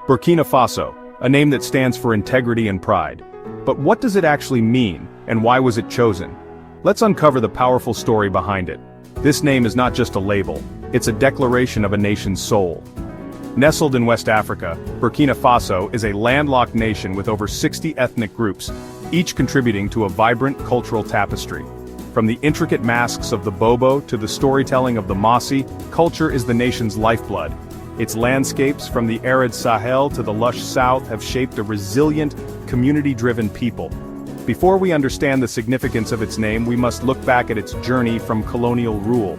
Burkina Faso, a name that stands for integrity and pride. But what does it actually mean, and why was it chosen? Let's uncover the powerful story behind it. This name is not just a label, it's a declaration of a nation's soul. Nestled in West Africa, Burkina Faso is a landlocked nation with over 60 ethnic groups, each contributing to a vibrant cultural tapestry. From the intricate masks of the Bobo to the storytelling of the Mossi, culture is the nation's lifeblood. Its landscapes, from the arid Sahel to the lush south, have shaped a resilient, community-driven people. Before we understand the significance of its name, we must look back at its journey from colonial rule.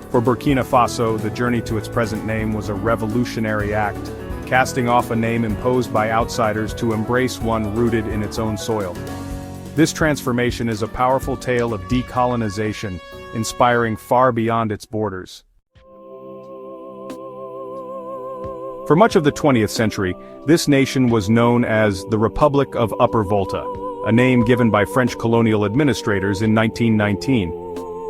For Burkina Faso, the journey to its present name was a revolutionary act, casting off a name imposed by outsiders to embrace one rooted in its own soil. This transformation is a powerful tale of decolonization, inspiring far beyond its borders. For much of the 20th century, this nation was known as the Republic of Upper Volta, a name given by French colonial administrators in 1919.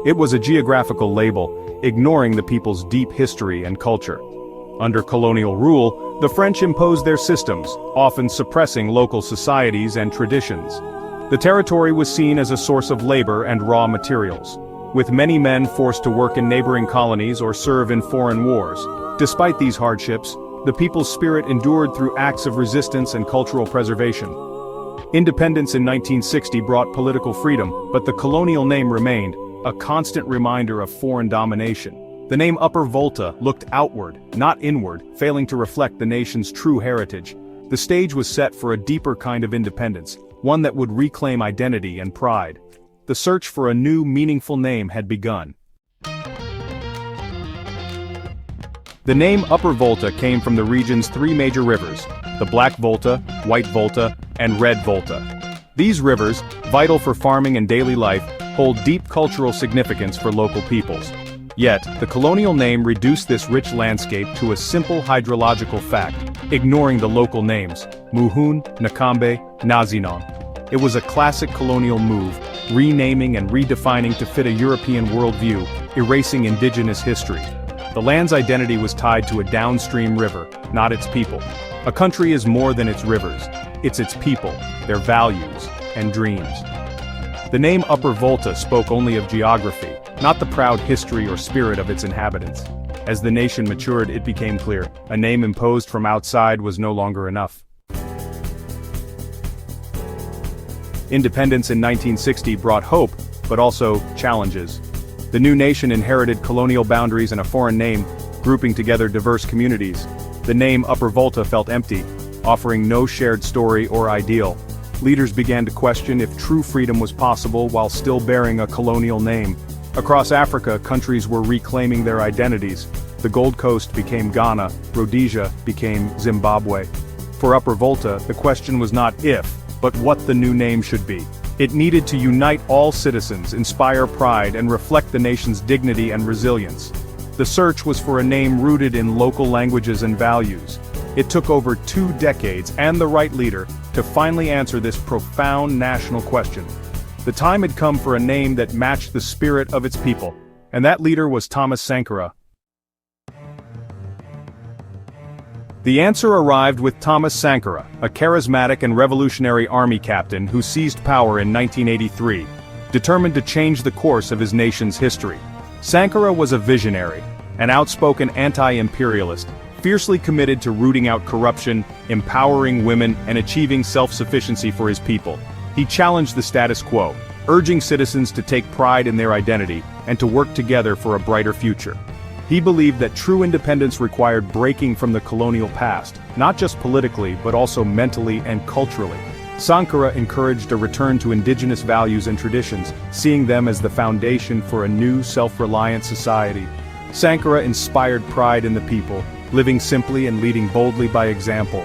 It was a geographical label, ignoring the people's deep history and culture. Under colonial rule, the French imposed their systems, often suppressing local societies and traditions. The territory was seen as a source of labor and raw materials, with many men forced to work in neighboring colonies or serve in foreign wars. Despite these hardships, the people's spirit endured through acts of resistance and cultural preservation. Independence in 1960 brought political freedom, but the colonial name remained, a constant reminder of foreign domination. The name Upper Volta looked outward, not inward, failing to reflect the nation's true heritage. The stage was set for a deeper kind of independence, one that would reclaim identity and pride. The search for a new, meaningful name had begun. The name Upper Volta came from the region's three major rivers, the Black Volta, White Volta, and Red Volta. These rivers, vital for farming and daily life, hold deep cultural significance for local peoples. Yet, the colonial name reduced this rich landscape to a simple hydrological fact, ignoring the local names, Muhun, Nakambe, Nazinon. It was a classic colonial move, renaming and redefining to fit a European worldview, erasing indigenous history. The land's identity was tied to a downstream river, not its people. A country is more than its rivers, it's its people, their values, and dreams. The name Upper Volta spoke only of geography, not the proud history or spirit of its inhabitants. As the nation matured, it became clear, a name imposed from outside was no longer enough. Independence in 1960 brought hope, but also challenges. The new nation inherited colonial boundaries and a foreign name, grouping together diverse communities. The name Upper Volta felt empty, offering no shared story or ideal. Leaders began to question if true freedom was possible while still bearing a colonial name. Across Africa, countries were reclaiming their identities. The Gold Coast became Ghana, Rhodesia became Zimbabwe. For Upper Volta, the question was not if, but what the new name should be. It needed to unite all citizens, inspire pride, and reflect the nation's dignity and resilience. The search was for a name rooted in local languages and values. It took over 2 decades and the right leader to finally answer this profound national question. The time had come for a name that matched the spirit of its people, and that leader was Thomas Sankara. The answer arrived with Thomas Sankara, a charismatic and revolutionary army captain who seized power in 1983, determined to change the course of his nation's history. Sankara was a visionary, an outspoken anti-imperialist, fiercely committed to rooting out corruption, empowering women, and achieving self-sufficiency for his people. He challenged the status quo, urging citizens to take pride in their identity and to work together for a brighter future. He believed that true independence required breaking from the colonial past, not just politically but also mentally and culturally. Sankara encouraged a return to indigenous values and traditions, seeing them as the foundation for a new self-reliant society. Sankara inspired pride in the people, living simply and leading boldly by example.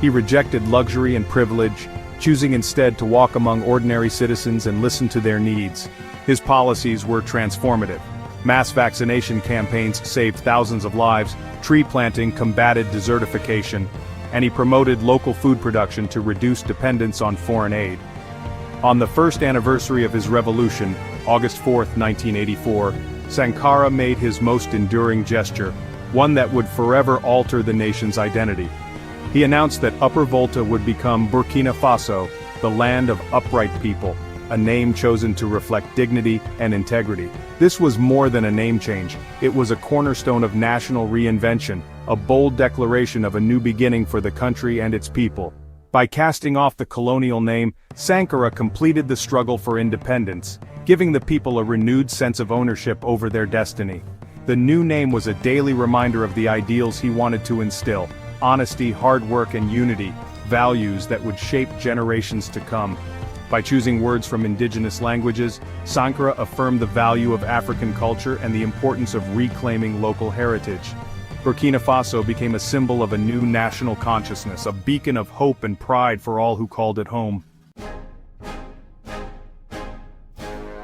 He rejected luxury and privilege, choosing instead to walk among ordinary citizens and listen to their needs. His policies were transformative. Mass vaccination campaigns saved thousands of lives, tree planting combated desertification, and he promoted local food production to reduce dependence on foreign aid. On the first anniversary of his revolution, August 4, 1984, Sankara made his most enduring gesture, one that would forever alter the nation's identity. He announced that Upper Volta would become Burkina Faso, the land of upright people, a name chosen to reflect dignity and integrity. This was more than a name change, it was a cornerstone of national reinvention, a bold declaration of a new beginning for the country and its people. By casting off the colonial name, Sankara completed the struggle for independence, giving the people a renewed sense of ownership over their destiny. The new name was a daily reminder of the ideals he wanted to instill: honesty, hard work, and unity, values that would shape generations to come. By choosing words from indigenous languages, Sankara affirmed the value of African culture and the importance of reclaiming local heritage. Burkina Faso became a symbol of a new national consciousness, a beacon of hope and pride for all who called it home.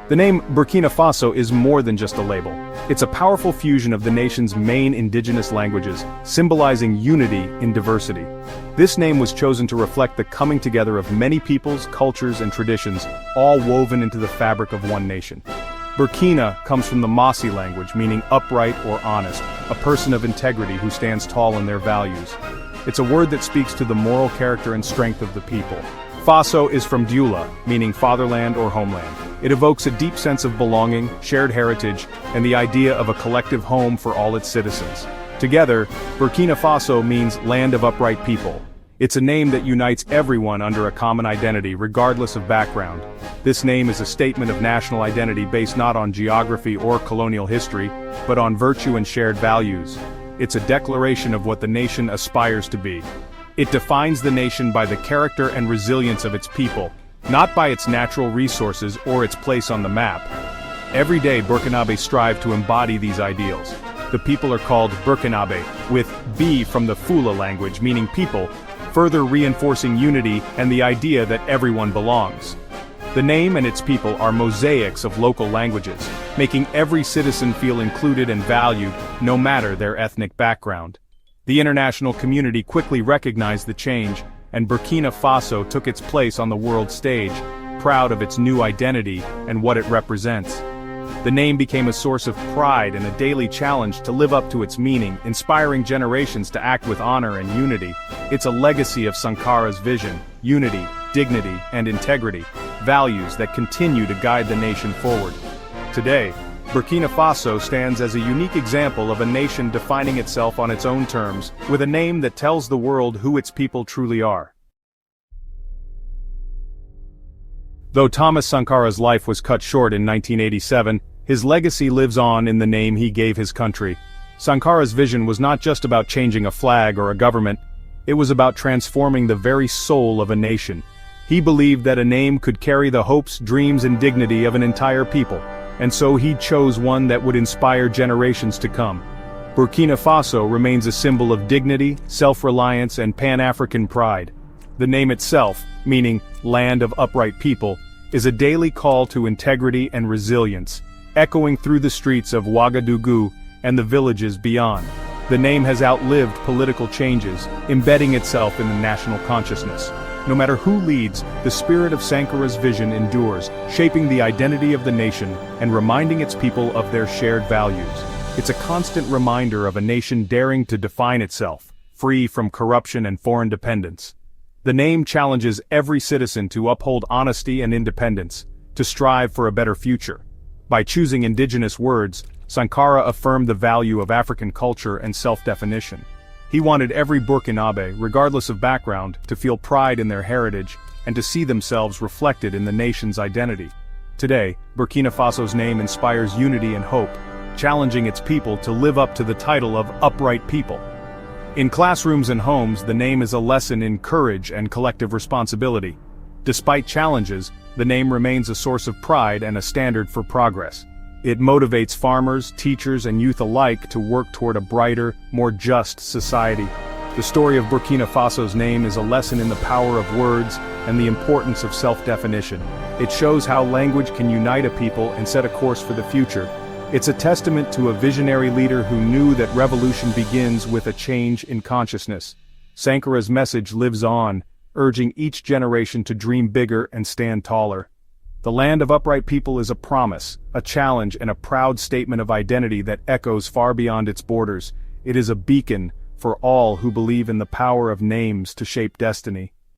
The name Burkina Faso is more than just a label. It's a powerful fusion of the nation's main indigenous languages, symbolizing unity in diversity. This name was chosen to reflect the coming together of many peoples, cultures, and traditions, all woven into the fabric of one nation. Burkina comes from the Mossi language, meaning upright or honest, a person of integrity who stands tall in their values. It's a word that speaks to the moral character and strength of the people. Faso is from Dioula, meaning fatherland or homeland. It evokes a deep sense of belonging, shared heritage, and the idea of a collective home for all its citizens. Together, Burkina Faso means land of upright people. It's a name that unites everyone under a common identity, regardless of background. This name is a statement of national identity based not on geography or colonial history, but on virtue and shared values. It's a declaration of what the nation aspires to be. It defines the nation by the character and resilience of its people, not by its natural resources or its place on the map. Every day Burkinabe strive to embody these ideals. The people are called Burkinabe, with B from the Fula language meaning people, further reinforcing unity and the idea that everyone belongs. The name and its people are mosaics of local languages, making every citizen feel included and valued, no matter their ethnic background. The international community quickly recognized the change, and Burkina Faso took its place on the world stage, proud of its new identity and what it represents. The name became a source of pride and a daily challenge to live up to its meaning, inspiring generations to act with honor and unity. It's a legacy of Sankara's vision, unity, dignity, and integrity, values that continue to guide the nation forward. Today, Burkina Faso stands as a unique example of a nation defining itself on its own terms, with a name that tells the world who its people truly are. Though Thomas Sankara's life was cut short in 1987, his legacy lives on in the name he gave his country. Sankara's vision was not just about changing a flag or a government, it was about transforming the very soul of a nation. He believed that a name could carry the hopes, dreams, and dignity of an entire people, and so he chose one that would inspire generations to come. Burkina Faso remains a symbol of dignity, self-reliance, and Pan-African pride. The name itself, meaning land of upright people, is a daily call to integrity and resilience, echoing through the streets of Ouagadougou and the villages beyond. The name has outlived political changes, embedding itself in the national consciousness. No matter who leads, the spirit of Sankara's vision endures, shaping the identity of the nation and reminding its people of their shared values. It's a constant reminder of a nation daring to define itself, free from corruption and foreign dependence. The name challenges every citizen to uphold honesty and independence, to strive for a better future. By choosing indigenous words, Sankara affirmed the value of African culture and self-definition. He wanted every Burkinabe, regardless of background, to feel pride in their heritage and to see themselves reflected in the nation's identity. Today, Burkina Faso's name inspires unity and hope, challenging its people to live up to the title of upright people. In classrooms and homes, the name is a lesson in courage and collective responsibility. Despite challenges, the name remains a source of pride and a standard for progress. It motivates farmers, teachers, and youth alike to work toward a brighter, more just society. The story of Burkina Faso's name is a lesson in the power of words and the importance of self-definition. It shows how language can unite a people and set a course for the future. It's a testament to a visionary leader who knew that revolution begins with a change in consciousness. Sankara's message lives on, urging each generation to dream bigger and stand taller. The land of upright people is a promise, a challenge, and a proud statement of identity that echoes far beyond its borders. It is a beacon, for all who believe in the power of names to shape destiny.